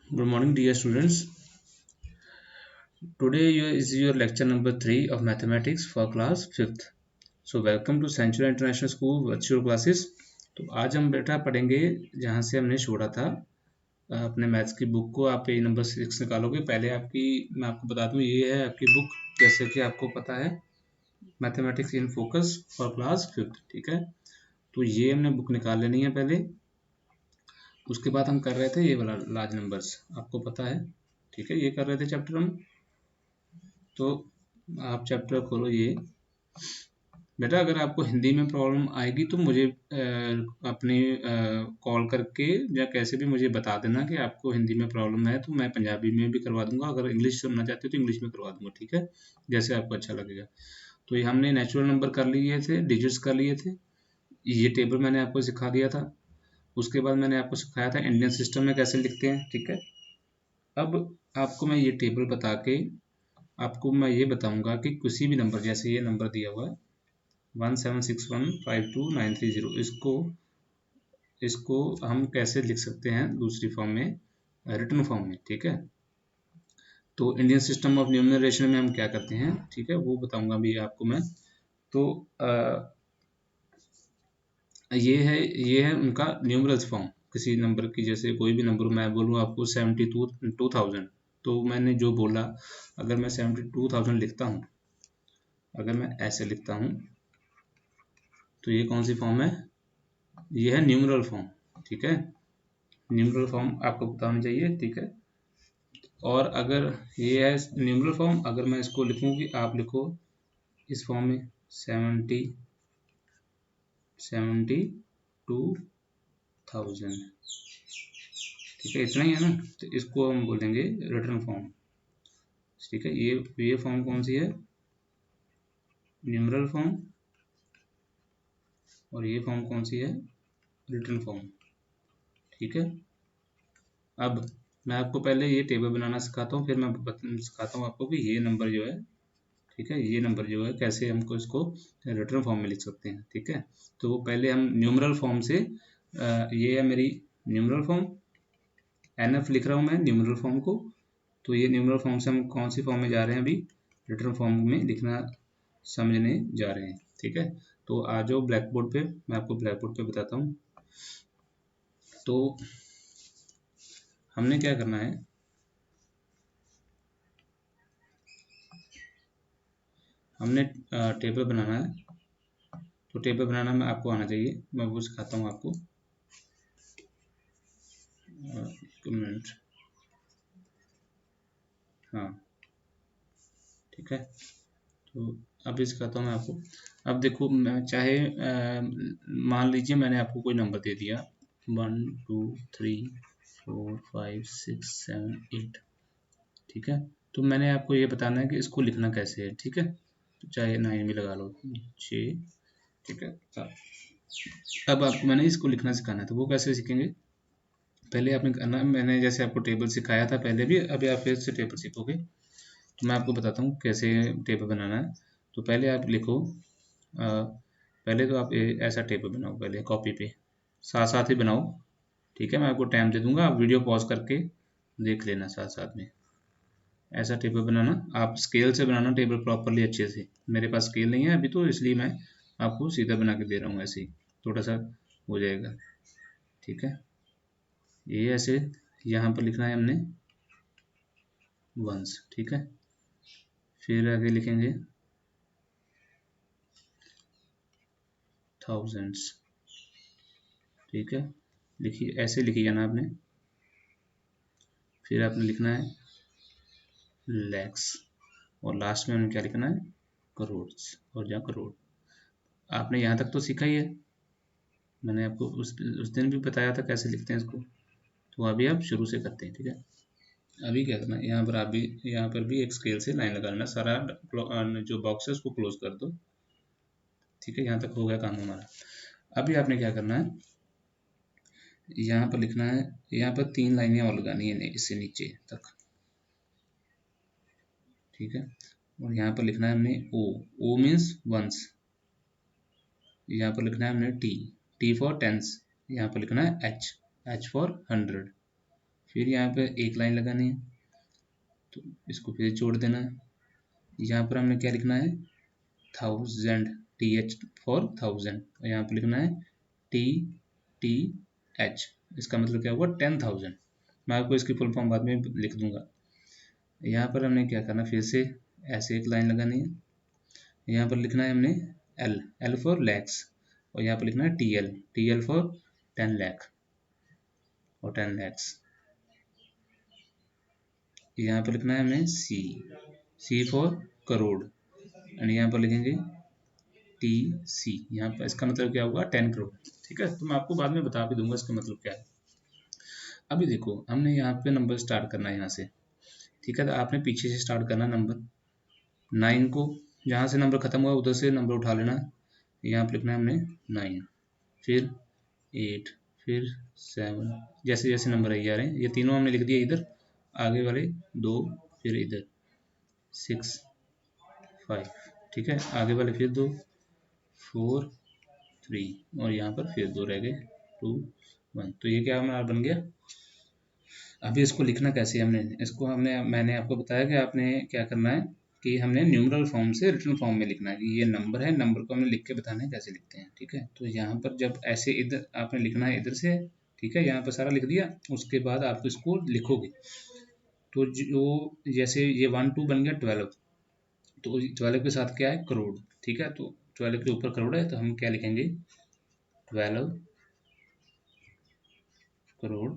Good morning, dear students. Today is your lecture number 3 of mathematics for class 5th. So welcome to Century International School virtual classes. तो आज हम बेटा पढ़ेंगे जहाँ से हमने छोड़ा था अपने मैथ्स की बुक को। आप पेज नंबर 6 निकालोगे। पहले मैं आपको बता दूँ, ये है आपकी बुक, जैसे कि आपको पता है, mathematics in focus for class 5th। ठीक है, तो ये हमने बुक निकाल लेनी है पहले। उसके बाद हम कर रहे थे ये वाला लार्ज नंबर्स, आपको पता है। ठीक है, ये कर रहे थे चैप्टर हम। तो आप चैप्टर खोलो ये। बेटा अगर आपको हिंदी में प्रॉब्लम आएगी तो मुझे अपनी कॉल करके या कैसे भी मुझे बता देना कि आपको हिंदी में प्रॉब्लम है, तो मैं पंजाबी में भी करवा दूंगा। अगर इंग्लिश सुनना चाहते हो तो इंग्लिश में करवा दूंगा। ठीक है, जैसे आपको अच्छा लगेगा। तो ये हमने नेचुरल नंबर कर लिए थे, डिजिट्स कर लिए थे। ये टेबल मैंने आपको सिखा दिया था। उसके बाद मैंने आपको सिखाया था इंडियन सिस्टम में कैसे लिखते हैं। ठीक है, अब आपको मैं ये टेबल बता के आपको मैं ये बताऊंगा कि किसी भी नंबर, जैसे ये नंबर दिया हुआ है 176152 930, इसको हम कैसे लिख सकते हैं दूसरी फॉर्म में, रिटन फॉर्म में। ठीक है, तो इंडियन सिस्टम ऑफ न्यूमरेशन में हम क्या करते हैं, ठीक है, वो बताऊंगा भी आपको मैं। तो ये है उनका न्यूमरल्स फॉर्म किसी नंबर की। जैसे कोई भी नंबर मैं बोलूँ आपको 72,000, तो मैंने जो बोला, अगर मैं 72,000 लिखता हूँ, अगर मैं ऐसे लिखता हूँ, तो ये कौन सी फॉर्म है? ये है न्यूमरल फॉर्म। ठीक है, न्यूमरल फॉर्म आपको पता होना चाहिए। ठीक है, और अगर ये है न्यूमरल फॉर्म, अगर मैं इसको लिखूँ कि आप लिखो इस फॉर्म में 72,000, ठीक है, इतना ही है ना। तो इसको हम बोलेंगे रिटर्न फॉर्म। ठीक है, ये फॉर्म कौन सी है? Numeral form. और ये फॉर्म कौन सी है? Return form. ठीक है, अब मैं आपको पहले ये टेबल बनाना सिखाता हूँ, फिर मैं सिखाता हूँ आपको कि ये नंबर जो है, ठीक है, ये नंबर जो है कैसे हमको इसको रिटर्न फॉर्म में लिख सकते हैं। ठीक है, तो पहले हम न्यूमरल फॉर्म से, ये है मेरी न्यूमरल फॉर्म, एनएफ लिख रहा हूँ मैं न्यूमरल फॉर्म को। तो ये न्यूमरल फॉर्म से हम कौन सी फॉर्म में जा रहे हैं? अभी रिटर्न फॉर्म में लिखना समझने जा रहे हैं। ठीक है, तो आ जाओ ब्लैक बोर्ड पे, मैं आपको ब्लैक बोर्ड पे बताता हूँ। तो हमने क्या करना है, हमने टेबल बनाना है। तो टेबल बनाना में आपको आना चाहिए, मैं वो सिखाता हूँ आपको। एक मिनट, हाँ, ठीक है, तो अभी सिखाता हूँ मैं आपको। अब देखो, मैं चाहे मान लीजिए मैंने आपको कोई नंबर दे दिया 1 2 3 4 5 6 7 8। ठीक है, तो मैंने आपको ये बताना है कि इसको लिखना कैसे है। ठीक है, तो चाहे 9 भी लगा लो, 6। ठीक है, अब आपको मैंने इसको लिखना सिखाना है, तो वो कैसे सीखेंगे? पहले आपने करना, मैंने जैसे आपको टेबल सिखाया था पहले भी, अभी आप फिर से टेबल सीखोगे। तो मैं आपको बताता हूँ कैसे टेबल बनाना है। तो पहले आप लिखो, पहले तो आप ऐसा टेबल बनाओ, पहले कॉपी पे साथ साथ ही बनाओ। ठीक है, मैं आपको टाइम दे दूंगा, आप वीडियो पॉज करके देख लेना साथ साथ में। ऐसा टेबल बनाना, आप स्केल से बनाना टेबल प्रॉपरली अच्छे से। मेरे पास स्केल नहीं है अभी, तो इसलिए मैं आपको सीधा बना के दे रहा हूँ, ऐसे ही थोड़ा सा हो जाएगा। ठीक है, ये ऐसे यहाँ पर लिखना है हमने वंस। ठीक है, फिर आगे लिखेंगे थाउजेंड्स। ठीक है, लिखिए, ऐसे लिखिए जाना आपने। फिर आपने लिखना है लैक्स, और लास्ट में हमें क्या लिखना है? करोड़, और जहाँ करोड़। आपने यहाँ तक तो सीखा ही है, मैंने आपको उस दिन भी बताया था कैसे लिखते हैं इसको। तो अभी आप शुरू से करते हैं। ठीक है, अभी क्या करना है, यहाँ पर आप भी, यहाँ पर भी एक स्केल से लाइन लगा लेना, सारा जो बॉक्स है उसको क्लोज कर दो। ठीक है, यहाँ तक हो गया काम हमारा। अभी आपने क्या करना है, यहाँ पर लिखना है, यहाँ पर 3 लाइनें और लगानी है इससे नीचे तक। ठीक है, और यहाँ पर लिखना है हमने ओ मीन्स वंस। यहाँ पर लिखना है हमने टी फॉर टेंस। यहाँ पर लिखना है एच फॉर 100। फिर यहाँ पे एक लाइन लगानी है, तो इसको फिर जोड़ देना है। यहाँ पर हमने क्या लिखना है, 1000, TH फॉर 1000, और यहाँ पर लिखना है TTH, इसका मतलब क्या हुआ 10,000। मैं आपको इसकी फुल फॉर्म बाद में लिख दूंगा। यहाँ पर हमने क्या करना, फिर से ऐसे एक लाइन लगानी है, यहाँ पर लिखना है हमने L फॉर लैक्स, और यहाँ पर लिखना है TL फॉर 10 लाख और 10 लैक्स। यहाँ पर लिखना है हमें C फॉर करोड़, एंड यहाँ पर लिखेंगे TC। यहाँ पर इसका मतलब क्या होगा 10 करोड़। ठीक है, तो मैं आपको बाद में बता भी दूंगा इसका मतलब क्या है। अभी देखो, हमने यहाँ पे नंबर स्टार्ट करना है यहाँ से। ठीक है, तो आपने पीछे से स्टार्ट करना नंबर 9 को, जहाँ से नंबर खत्म हुआ उधर से नंबर उठा लेना। यहाँ पर लिखना है हमने 9, फिर 8, फिर 7, जैसे जैसे नंबर आई जा रहे हैं, ये तीनों हमने लिख दिया इधर, आगे वाले 2, फिर इधर 6, 5, ठीक है, आगे वाले फिर 2, 4, 3, और यहाँ पर फिर 2 रह गए, 2, 1। तो ये क्या हमारा बन गया। अभी इसको लिखना कैसे, मैंने आपको बताया कि आपने क्या करना है कि हमने न्यूमरल फॉर्म से रिटन फॉर्म में लिखना है कि ये नंबर है, नंबर को हमने लिख के बताना है कैसे लिखते हैं। ठीक है, तो यहाँ पर जब ऐसे इधर आपने लिखना है इधर से, ठीक है, यहाँ पर सारा लिख दिया, उसके बाद आप इसको लिखोगे। तो जो जैसे ये 1 2 बन गया 12, तो 12 के साथ क्या है, करोड़। ठीक है, तो 12 के ऊपर करोड़ है, तो हम क्या लिखेंगे, 12 करोड़।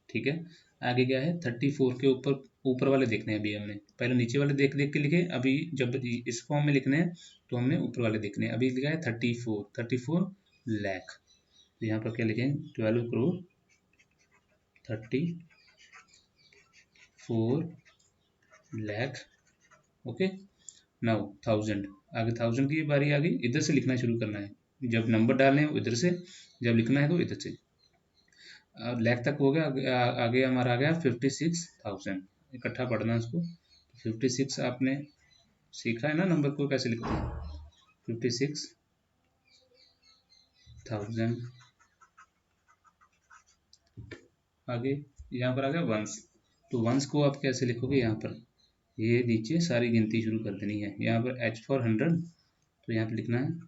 ठीक है, आगे क्या है, 34 के ऊपर, ऊपर वाले देखने हैं अभी हमने, पहले नीचे वाले देख देख के लिखे, अभी जब इस फॉर्म में लिखने हैं तो हमने ऊपर वाले देखने हैं। अभी लिखा है 34 लाख, तो यहाँ पर क्या लिखेंगे, 12 करोड़ 34 लाख। ओके, नाउ 1000, आगे 1000 की बारी आ गई, इधर से लिखना शुरू करना है, जब नंबर डालने हैं इधर से, जब लिखना है तो इधर से। लैख तक हो गया, आगे हमारा आ गया 56,000, इकट्ठा पढ़ना इसको। 56 आपने सीखा है ना नंबर को कैसे लिखते हैं, 56,000। आगे यहाँ पर आ गया वंस, तो वंस को आप कैसे लिखोगे, यहाँ पर ये नीचे सारी गिनती शुरू कर देनी है। यहाँ पर H फॉर 100, तो यहाँ पर लिखना है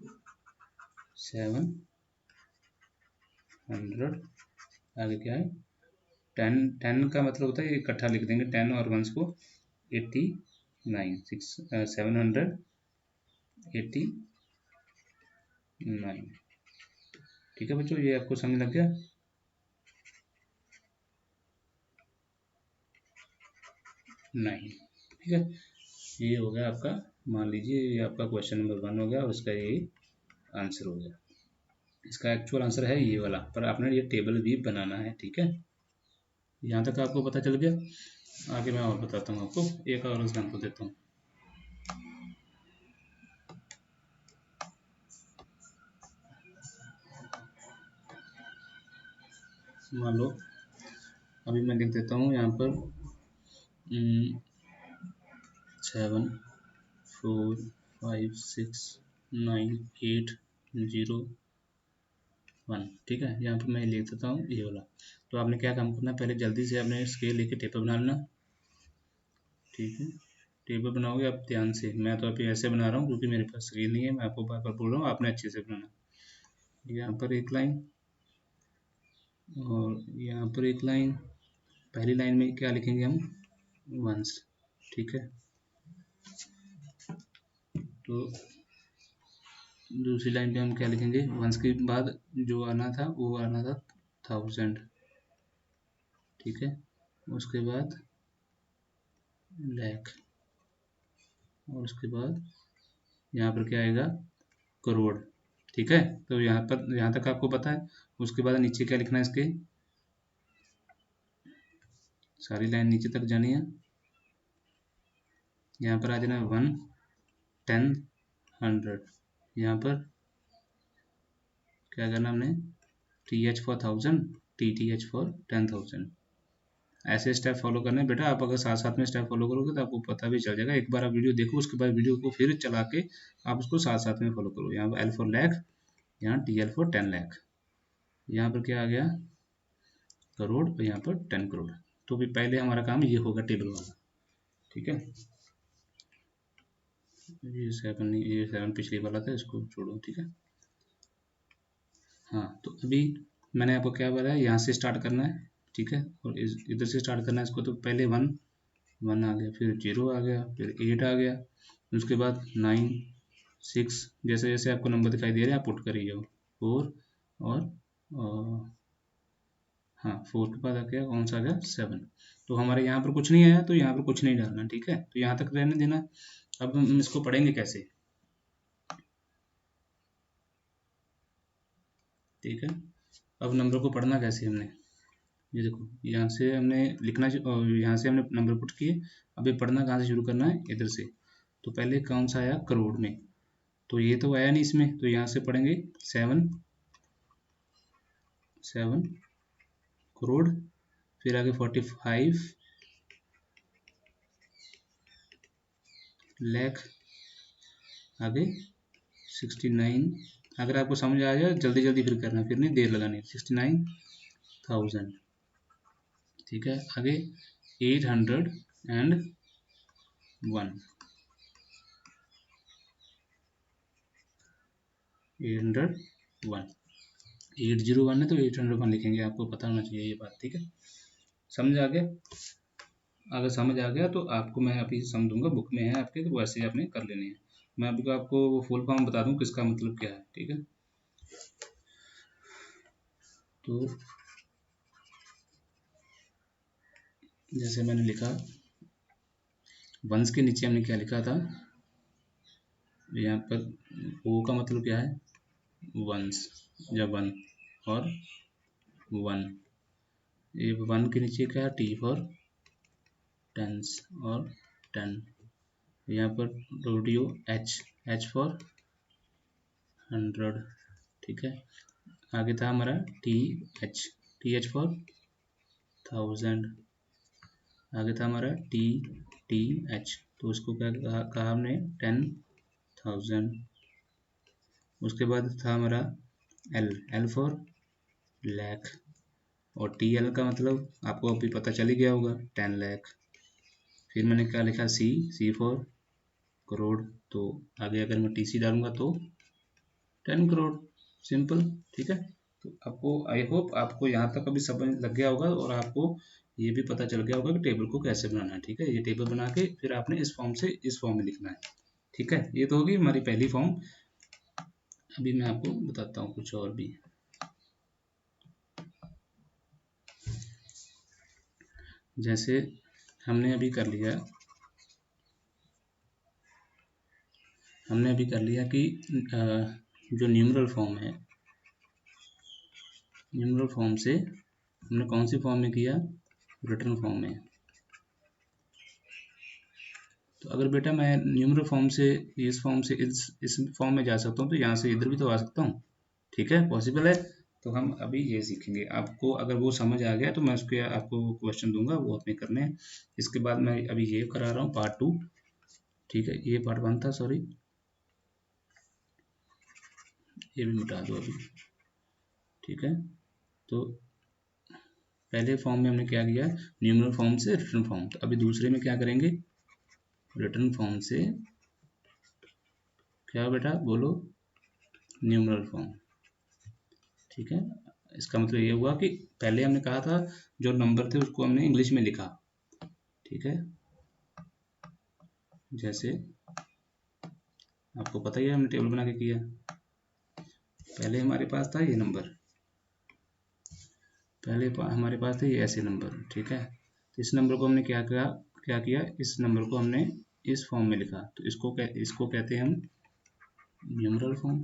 700। आगे क्या है, 10 का मतलब होता है इकट्ठा लिख देंगे, 10 और वंस को, 89, 789। ठीक है बच्चों, ये आपको समझ लग गया। नहीं, ठीक है, ये हो गया आपका, मान लीजिए ये आपका क्वेश्चन नंबर 1 हो गया, और इसका ये आंसर हो गया। इसका एक्चुअल आंसर है ये वाला, पर आपने ये टेबल भी बनाना है। ठीक है, यहाँ तक आपको पता चल गया। आगे मैं और बताता हूँ आपको, एक और एग्जाम्पल देता हूँ। मान लो अभी मैं लिख देता हूँ यहाँ पर 7 4 5 6 9 8 0 1। ठीक है, यहाँ पर मैं लिख देता हूँ ये वाला। तो आपने क्या काम करना है, पहले जल्दी से आपने स्केल लेके टेबल बना लेना। ठीक है, टेबल बनाओगे आप ध्यान से, मैं तो अभी ऐसे बना रहा हूँ क्योंकि मेरे पास स्केल नहीं है, मैं आपको बार बार बोल रहा हूँ, आपने अच्छे से बनाना। यहाँ पर एक लाइन और यहाँ पर एक लाइन, पहली लाइन में क्या लिखेंगे हम, वंस। ठीक है, तो दूसरी लाइन पे हम क्या लिखेंगे, वंस के बाद जो आना था वो आना था 1000। ठीक है, उसके बाद लाख, और उसके बाद यहाँ पर क्या आएगा, करोड़। ठीक है, तो यहाँ तक आपको पता है। उसके बाद नीचे क्या लिखना है, इसके सारी लाइन नीचे तक जानी है। यहाँ पर आ जाना 1 10 100। यहाँ पर क्या करना हमने, TH फॉर 1000, TTH फॉर 10,000। ऐसे स्टेप फॉलो करने हैं बेटा, आप अगर साथ साथ में स्टेप फॉलो करोगे तो आपको पता भी चल जाएगा। एक बार आप वीडियो देखो, उसके बाद वीडियो को फिर चला के आप उसको साथ साथ में फॉलो करो। यहाँ पर L फॉर लैख, यहाँ TL फॉर 10 लाख। यहाँ पर क्या आ गया, करोड़ और यहाँ पर 10 करोड़। तो भी पहले हमारा काम ये होगा टेबल वाला, ठीक है। ये 7 पिछले वाला था, इसको छोड़ो, ठीक है। हाँ, तो अभी मैंने आपको क्या बताया, यहाँ से स्टार्ट करना है, ठीक है, और इधर से स्टार्ट करना है इसको। तो पहले 1 आ गया, फिर 0 आ गया, फिर 8 आ गया, उसके बाद 9 6, जैसे जैसे आपको नंबर दिखाई दे रहे हैं आप पुट करिए। 4 और हाँ 4 के बाद आ गया, कौन सा आ गया, 7। तो हमारे यहाँ पर कुछ नहीं आया, तो यहाँ पर कुछ नहीं डालना, ठीक है, तो यहाँ तक रहने देना। अब हम इसको पढ़ेंगे कैसे, ठीक है। अब नंबर को पढ़ना कैसे हमने, ये देखो, यहाँ से हमने लिखना, यहाँ से हमने नंबर पुट किए। अभी पढ़ना कहाँ से शुरू करना है, इधर से। तो पहले कौन सा आया, करोड़ में, तो ये तो आया नहीं इसमें, तो यहाँ से पढ़ेंगे 7 करोड़, फिर आगे 45 लाख, आगे 69। अगर आपको समझ आ जाए जल्दी जल्दी फिर करना, फिर नहीं देर लगानी, 69,000, ठीक है। आगे 801, 801, 801 है तो 801 लिखेंगे, आपको पता होना चाहिए ये बात, ठीक है। समझ आ गया, अगर समझ आ गया तो आपको मैं अभी सम दूंगा, बुक में है आपके, तो वैसे ही आपने कर लेने हैं। मैं अभी आपको वो फुल फॉर्म बता दूं किसका मतलब क्या है, ठीक है। तो जैसे मैंने लिखा, वंस के नीचे हमने क्या लिखा था, यहाँ पर ओ का मतलब क्या है, वंस या वन, और 1, ये 1 के नीचे क्या है, टी फॉर टेंस और 10। यहाँ पर रोडियो एच फॉर 100, ठीक है। आगे था हमारा टी एच फॉर 1000, आगे था हमारा टी एच, तो उसको क्या कहा हमने, 10,000। उसके बाद था हमारा एल फॉर लैख, और टी एल का मतलब आपको अभी पता चल ही गया होगा, 10 लाख। फिर मैंने क्या लिखा, सी फॉर करोड़, तो आगे अगर मैं टी सी डालूंगा तो 10 करोड़, सिंपल, ठीक है। तो आपको, आई होप आपको यहाँ तक अभी समझ लग गया होगा, और आपको ये भी पता चल गया होगा कि टेबल को कैसे बनाना है, ठीक है। ये टेबल बना के फिर आपने इस फॉर्म से इस फॉर्म में लिखना है, ठीक है। ये तो होगी हमारी पहली फॉर्म। अभी मैं आपको बताता हूँ कुछ और भी। जैसे हमने अभी कर लिया कि जो न्यूमरल फॉर्म है, न्यूमरल फॉर्म से हमने कौन सी फॉर्म में किया, रिटर्न फॉर्म में। तो अगर बेटा मैं न्यूमरल फॉर्म से इस फॉर्म से इस फॉर्म में जा सकता हूँ, तो यहाँ से इधर भी तो आ सकता हूँ, ठीक है, पॉसिबल है। तो हम अभी ये सीखेंगे, आपको अगर वो समझ आ गया तो मैं उसके आपको क्वेश्चन दूंगा, वो अपने करने हैं। इसके बाद मैं अभी ये करा रहा हूँ पार्ट 2, ठीक है। ये पार्ट 1 था, सॉरी, ये भी मिटा दो अभी, ठीक है। तो पहले फॉर्म में हमने क्या किया, न्यूमरल फॉर्म से रिटर्न फॉर्म, तो अभी दूसरे में क्या करेंगे, रिटर्न फॉर्म से क्या बेटा बोलो, न्यूमरल फॉर्म, ठीक है। इसका मतलब ये हुआ कि पहले हमने कहा था जो नंबर थे उसको हमने इंग्लिश में लिखा, ठीक है। जैसे आपको पता ही है हमने टेबल बना के किया, पहले हमारे पास था ये नंबर, हमारे पास थे ये ऐसे नंबर, ठीक है। तो इस नंबर को हमने क्या किया, इस नंबर को हमने इस फॉर्म में लिखा, तो इसको कहते हैं हम न्यूमरल फॉर्म,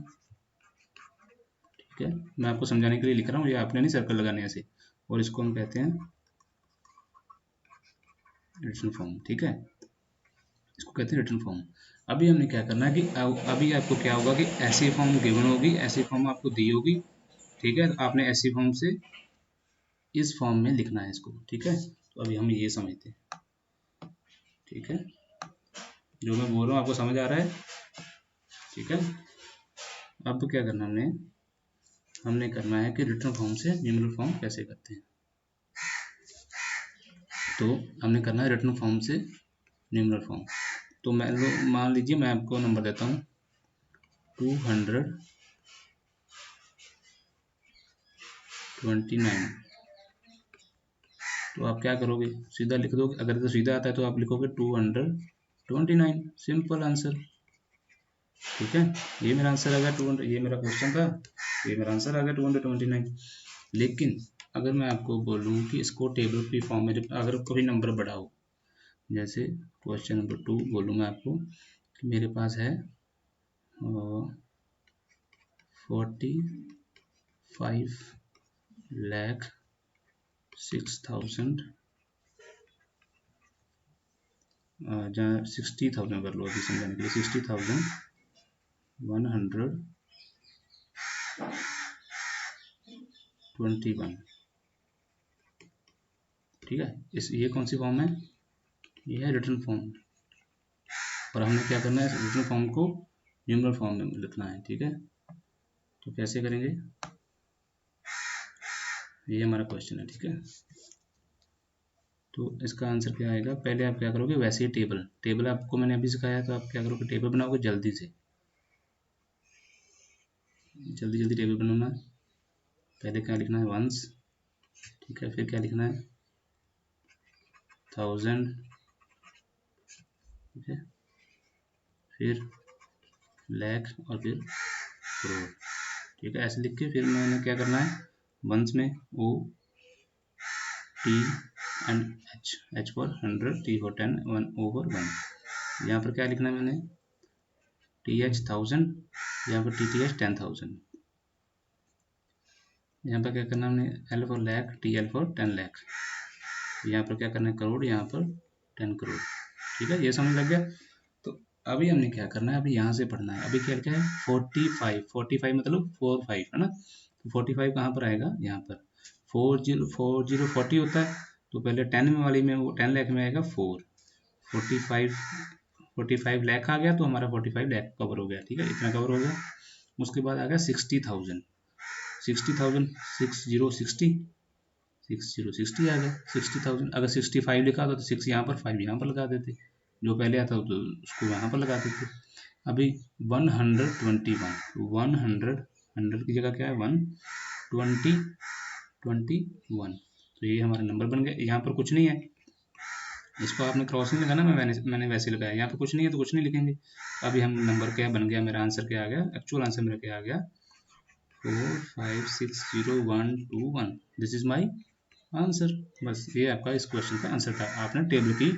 ठीक है। मैं आपको समझाने के लिए लिख रहा हूँ, ये आपने नहीं सर्कल लगाने ऐसे, और इसको हम कहते हैं रिटर्न फॉर्म, ठीक है। इसको कहते हैं रिटर्न फॉर्म। अभी हमने क्या करना है कि अभी आपको क्या होगा कि ऐसी फॉर्म गिवन होगी, ऐसी फॉर्म आपको दी होगी, ठीक है। आपने ऐसी फॉर्म से इस फॉर्म में लिखना है इसको, ठीक है। तो अभी हम ये समझते हैं, ठीक है। जो मैं बोल रहा हूँ आपको समझ आ रहा है, ठीक है। अब क्या करना हमने करना है कि रिटर्न फॉर्म से न्यूमरल फॉर्म कैसे करते हैं। तो हमने करना है रिटर्न फॉर्म से न्यूमरल फॉर्म। तो मान लीजिए मैं आपको नंबर देता हूँ 229। तो आप क्या करोगे, सीधा लिख दोगे। अगर तो सीधा आता है तो आप लिखोगे 229, सिंपल आंसर। ठीक है, ये मेरा आंसर आ गया 200। ये मेरा क्वेश्चन था, ये मेरा आंसर आ गया 229। लेकिन अगर मैं आपको बोलूँ कि इसको टेबल की फॉर्म में अगर कोई नंबर बढ़ा हो, जैसे क्वेश्चन नंबर 2 बोलूँ मैं आपको कि मेरे पास है 45,06,000, जहाँ 60,000 कर लो अभी समझाने के लिए, 60,121। ठीक है, ये कौन सी फॉर्म है, ये है रिटर्न फॉर्म। और हमने क्या करना है, रिटर्न फॉर्म को न्यूमरल फॉर्म में लिखना है। ठीक है, तो कैसे करेंगे, ये हमारा क्वेश्चन है। ठीक है, तो इसका आंसर क्या आएगा, पहले आप क्या करोगे, वैसे ही टेबल आपको मैंने अभी सिखाया, तो आप क्या करोगे, टेबल बनाओगे जल्दी से, जल्दी टेबल बनाना। पहले क्या लिखना है, वंस। ठीक है, फिर क्या लिखना है, 1000। ठीक है, फिर लाख और फिर करोड़। ठीक है, ऐसे लिख के फिर मैंने क्या करना है, वंस में O T and H for 100, T for 10, 1/1। यहाँ पर क्या लिखना है मैंने, TH 1000, यहाँ पर TTH 10,000। यहाँ पर क्या करना है हमने, L for lakh, TL for 10 lakh. यहाँ पर क्या करना है, करोड़, यहाँ पर 10 करोड़। ठीक है, ये समझ लग गया। तो अभी हमने क्या करना है, अभी यहाँ से पढ़ना है। अभी क्या लिखा है, 45 मतलब 45 है ना। तो 45 कहाँ पर आएगा, यहाँ पर 40 होता है। तो पहले 10 में वाली में, वो 10 लाख में आएगा 45 लाख आ गया, तो हमारा 45 लाख कवर हो गया। ठीक है, इतना कवर हो गया। उसके बाद आ गया 60,000, 60,000, 60 आ गया 60,000। अगर 65 लिखा होता तो 6 यहाँ पर, 5 यहाँ पर लगा देते, जो पहले आता तो उसको यहाँ पर लगा देते। अभी 100 की जगह क्या है, 121। तो ये हमारा नंबर बन गया। यहाँ पर कुछ नहीं है, इसको आपने क्रॉस नहीं लगाना, मैंने वैसे लगाया। यहाँ पर कुछ नहीं है तो कुछ नहीं लिखेंगे। अभी हम नंबर क्या बन गया, मेरा आंसर क्या आ गया, एक्चुअल आंसर मेरा क्या आ गया, 4560121। This is my answer. बस ये आपका इस क्वेश्चन का आंसर था। आपने टेबल की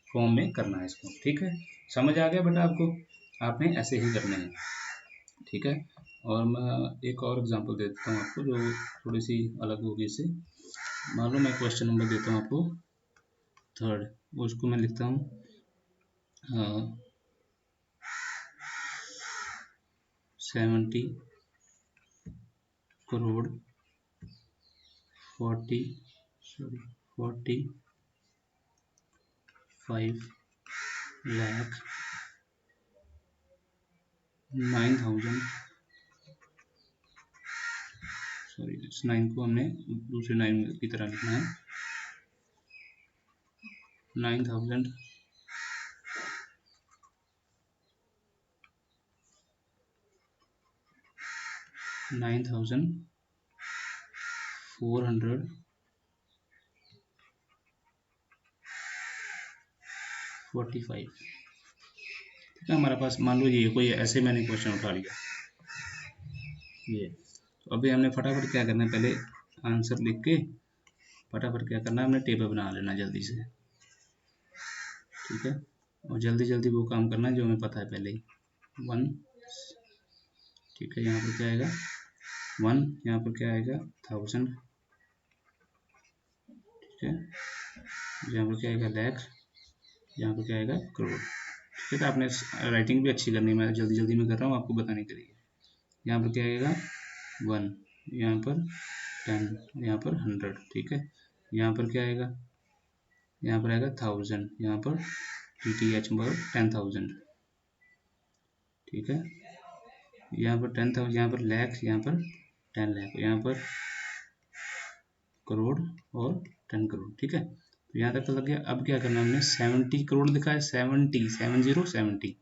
फॉर्म में करना है इसको। ठीक है, समझ आ गया बेटा आपको, आपने ऐसे ही करना है। ठीक है, और मैं एक और एग्जांपल दे देता हूँ आपको, जो थोड़ी सी अलग होगी इससे। मान लो मैं क्वेश्चन नंबर देता हूँ आपको 3, उसको मैं लिखता हूँ 70 करोड़ 45 लाख 9,000। सॉरी, इस 9 को हमने दूसरे 9 की तरह लिखना है, 9,000 9,445। ठीक है, हमारे पास मान लो ये कोई ऐसे मैंने क्वेश्चन उठा लिया ये। तो अभी हमने फटाफट क्या करना है, पहले आंसर लिख के फटाफट क्या करना है, हमने टेबल बना लेना जल्दी से। ठीक है, और जल्दी वो काम करना है जो हमें पता है पहले ही। 1, ठीक है, यहाँ पर क्या आएगा 1, यहाँ पर क्या आएगा 1000। ठीक है, यहाँ पर क्या आएगा लाख, यहाँ पर क्या आएगा करोड़। ठीक है, तो आपने राइटिंग भी अच्छी करनी है, मैं जल्दी में कर रहा हूँ आपको बताने के लिए। यहाँ पर क्या आएगा 1, यहाँ पर 10, यहाँ पर 100। ठीक है, यहाँ पर क्या आएगा, यहाँ पर आएगा 1000, यहाँ पर TTH पर 10,000। ठीक है, यहाँ पर 10,000, यहाँ पर लाख, यहाँ पर 10 लाख, यहाँ पर करोड़ और 10 करोड़। ठीक है, तो यहाँ तक तो लग गया। अब क्या करना है हमने 70 करोड़ लिखा है, 70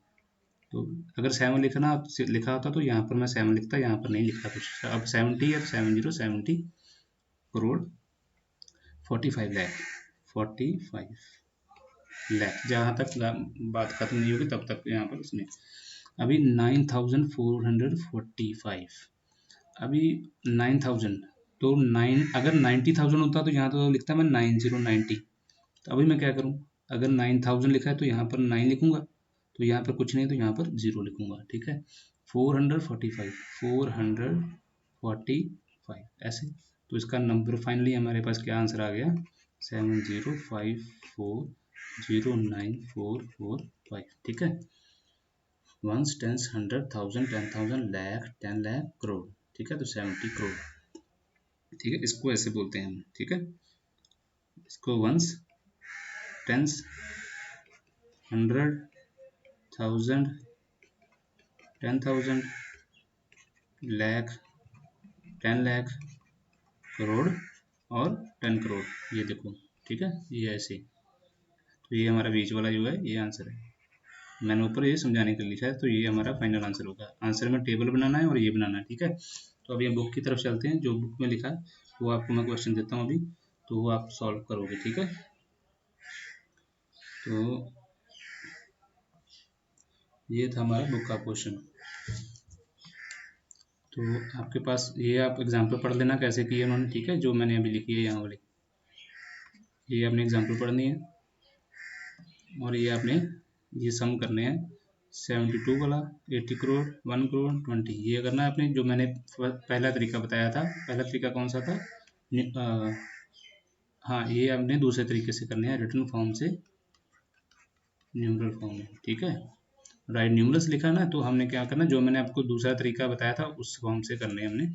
तो अगर 7 लिखा होता तो यहाँ पर मैं 7 लिखता, यहाँ पर नहीं लिखा कुछ। अब 70 है तो 70 करोड़ 45 लाख, 45 लाख। जहाँ तक बात खत्म नहीं होगी तब तक यहाँ पर उसने अभी 9445, अभी 9000 तो 9 अगर 90,000 होता तो यहाँ तो लिखता मैं 9090। तो अभी मैं क्या करूँ, अगर 9000 लिखा है तो यहाँ पर 9 लिखूंगा, तो यहाँ पर कुछ नहीं तो यहाँ पर 0 लिखूंगा, ठीक है। 445 ऐसे। तो इसका नंबर फाइनली हमारे पास क्या आंसर आ गया, 70540945, ठीक है। वंस, टेंस, 100,000, 10,000, लाख, 10 लाख, करोड़, ठीक है। तो 70 करोड़, ठीक है। इसको ऐसे बोलते हैं हम, ठीक है। इसको वंस, टेंस, 100,000, 10,000, लाख, 10 लाख, करोड़ और 10 करोड़, ये देखो, ठीक है। ये ऐसे, तो ये हमारा बीच वाला जो है ये आंसर है। मैंने ऊपर ये समझाने के लिए लिखा है, तो ये हमारा फाइनल आंसर होगा। आंसर में टेबल बनाना है और ये बनाना है, ठीक है। तो अभी हम बुक की तरफ चलते हैं। जो बुक में लिखा है वो आपको मैं क्वेश्चन देता हूँ अभी, तो वो आप सॉल्व करोगे, ठीक है। तो ये था हमारा बुक का क्वेश्चन। तो आपके पास ये आप एग्जाम्पल पढ़ लेना कैसे किए उन्होंने, ठीक है। जो मैंने अभी लिखी है यहाँ वाली, ये आपने एग्जाम्पल पढ़नी है और ये आपने ये सम करने हैं। 72 वाला, 80 करोड़, 1 करोड़, 20, ये करना है आपने। जो मैंने पहला तरीका बताया था, पहला तरीका कौन सा था, हाँ, ये आपने दूसरे तरीके से करने हैं, रिटर्न फॉर्म से न्यूमरल फॉर्म में, ठीक है। राइट न्यूमरल्स लिखा ना, तो हमने क्या करना, जो मैंने आपको दूसरा तरीका बताया था उस फॉर्म से करने हैं हमने,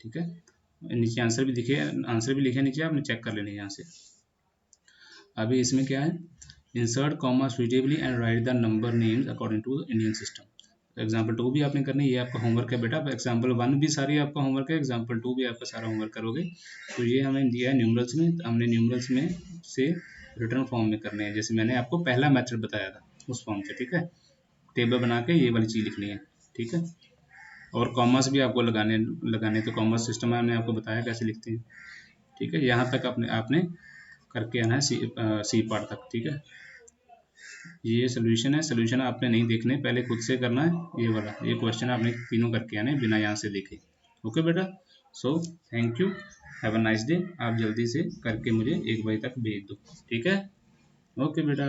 ठीक है। नीचे आंसर भी दिखे, आंसर भी लिखे नीचे, आपने चेक कर लेना यहाँ से। अभी इसमें क्या है, insert comma suitably and write the number names according to Indian system. Example 2 भी आपने करनी है, ये आपका होमवर्क है बेटा। एग्जाम्पल 1 भी सारी आपका होमवर्क है, एग्जाम्पल 2 भी आपका सारा होमवर्क करोगे। तो ये हमें दिया है न्यूमरल्स में, हमने न्यूमरल्स में से रिटर्न फॉर्म में करने हैं, जैसे मैंने आपको पहला मेथड बताया था उस फॉर्म से, ठीक है। टेबल बना के ये वाली चीज़ लिखनी है, ठीक है। और कॉमर्स भी आपको लगाने तो कॉमर्स सिस्टम हमने आपको बताया कैसे लिखते हैं, ठीक है। यहाँ तक आपने करके आना है सी पार्ट तक, ठीक है। ये सोल्यूशन है, सोल्यूशन आपने नहीं देखने, पहले खुद से करना है। ये वाला ये क्वेश्चन आपने तीनों करके आने बिना यहाँ से देखे, ओके बेटा। So thank you, have a nice day. आप जल्दी से करके मुझे 1 बजे तक भेज दो, ठीक है। ओके बेटा।